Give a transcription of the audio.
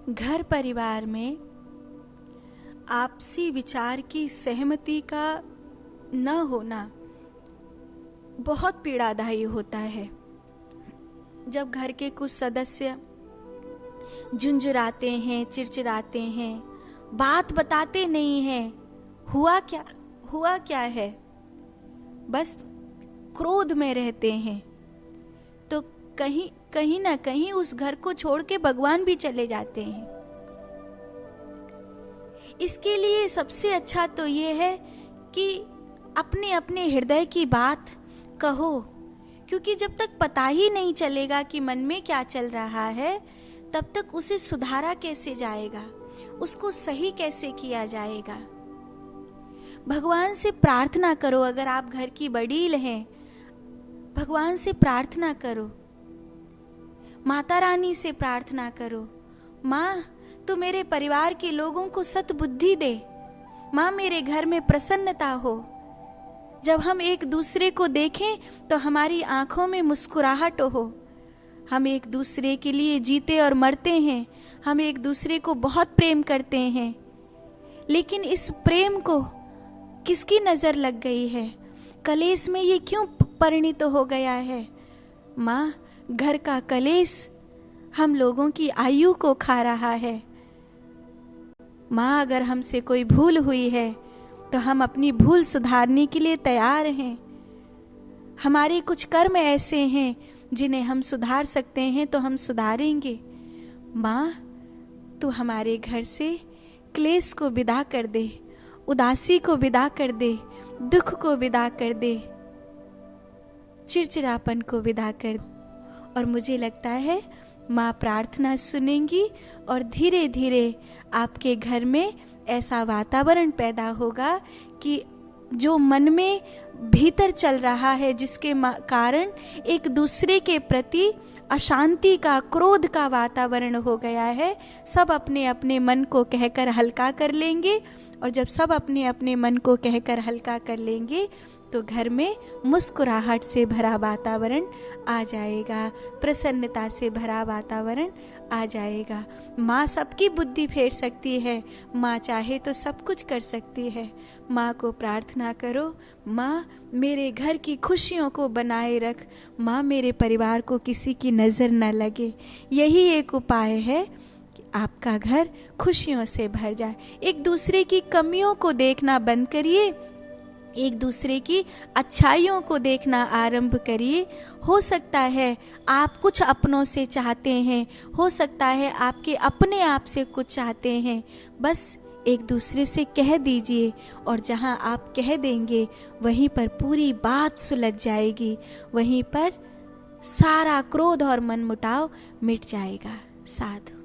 घर परिवार में आपसी विचार की सहमति का न होना बहुत पीड़ादायी होता है। जब घर के कुछ सदस्य झुंझुराते हैं, चिड़चिड़ाते हैं, बात बताते नहीं हैं, हुआ क्या है, बस क्रोध में रहते हैं, तो कहीं ना कहीं उस घर को छोड़ के भगवान भी चले जाते हैं। इसके लिए सबसे अच्छा तो ये है कि अपने अपने हृदय की बात कहो, क्योंकि जब तक पता ही नहीं चलेगा कि मन में क्या चल रहा है, तब तक उसे सुधारा कैसे जाएगा, उसको सही कैसे किया जाएगा। भगवान से प्रार्थना करो। अगर आप घर की बड़ील हैं, भगवान से प्रार्थना करो, माता रानी से प्रार्थना करो, माँ तू मेरे परिवार के लोगों को सद्बुद्धि दे, माँ मेरे घर में प्रसन्नता हो। जब हम एक दूसरे को देखें तो हमारी आंखों में मुस्कुराहट हो। हम एक दूसरे के लिए जीते और मरते हैं, हम एक दूसरे को बहुत प्रेम करते हैं, लेकिन इस प्रेम को किसकी नजर लग गई है, कलेश में ये क्यों परिणित हो गया है। माँ, घर का कलेश हम लोगों की आयु को खा रहा है। माँ, अगर हमसे कोई भूल हुई है तो हम अपनी भूल सुधारने के लिए तैयार हैं। हमारे कुछ कर्म ऐसे हैं जिन्हें हम सुधार सकते हैं तो हम सुधारेंगे। माँ, तू हमारे घर से क्लेश को विदा कर दे, उदासी को विदा कर दे, दुख को विदा कर दे, चिड़चिड़ापन को विदा कर दे। और मुझे लगता है माँ प्रार्थना सुनेंगी और धीरे धीरे आपके घर में ऐसा वातावरण पैदा होगा कि जो मन में भीतर चल रहा है, जिसके कारण एक दूसरे के प्रति अशांति का, क्रोध का वातावरण हो गया है, सब अपने अपने मन को कहकर हल्का कर लेंगे। और जब सब अपने अपने मन को कहकर हल्का कर लेंगे तो घर में मुस्कुराहट से भरा वातावरण आ जाएगा, प्रसन्नता से भरा वातावरण आ जाएगा। माँ सबकी बुद्धि फेर सकती है, माँ चाहे तो सब कुछ कर सकती है। माँ को प्रार्थना करो, माँ मेरे घर की खुशियों को बनाए रख, माँ मेरे परिवार को किसी की नज़र न लगे। यही एक उपाय है कि आपका घर खुशियों से भर जाए। एक दूसरे की कमियों को देखना बंद करिए, एक दूसरे की अच्छाइयों को देखना आरंभ करिए। हो सकता है आप कुछ अपनों से चाहते हैं, हो सकता है आपके अपने आप से कुछ चाहते हैं, बस एक दूसरे से कह दीजिए, और जहां आप कह देंगे वहीं पर पूरी बात सुलझ जाएगी, वहीं पर सारा क्रोध और मनमुटाव मिट जाएगा। साधु।